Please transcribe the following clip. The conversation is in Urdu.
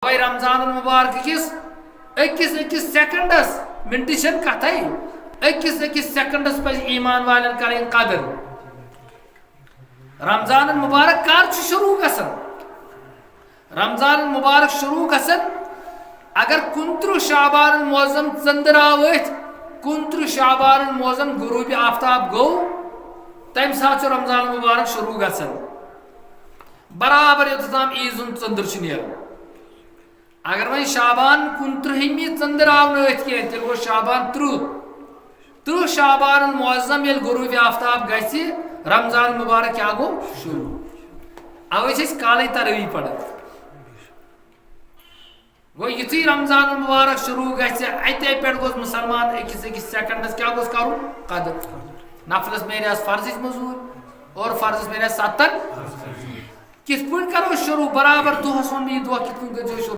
بھائی رمضان المبارک کس اکس سیکنڈس منٹشن کتھے اکس سیکنڈس پہ ایمان والن کریں قدر رمضان المبارک کر شروع گژھان رمضان المبارک شروع گژھان اگر 29 شعبان المعظم ژندر آو 29 شعبان المعظم غروب آفتاب گو تمہ سات رمضان المبارک شروع گژھان برابر یوتام عیز ژندر نیران اگر وی شعبان 29 ژندر آو کی تیل گو شعبان 30 شعبان المعظم یل غروب آفتاب گژھِ رمضان المبارک کیا گو شروع اوے کالے تروی پڑھان گو یتھی رمضان المبارک شروع گژھِ اتے پہ گوس مسلمان اکس سیکنڈس کیا گوس کرن قدر نفلس میرے فرض مزور اور فرض میرے 70 کس پہ کرو شروع برابر دہس ون یہ دہ کت پہ شروع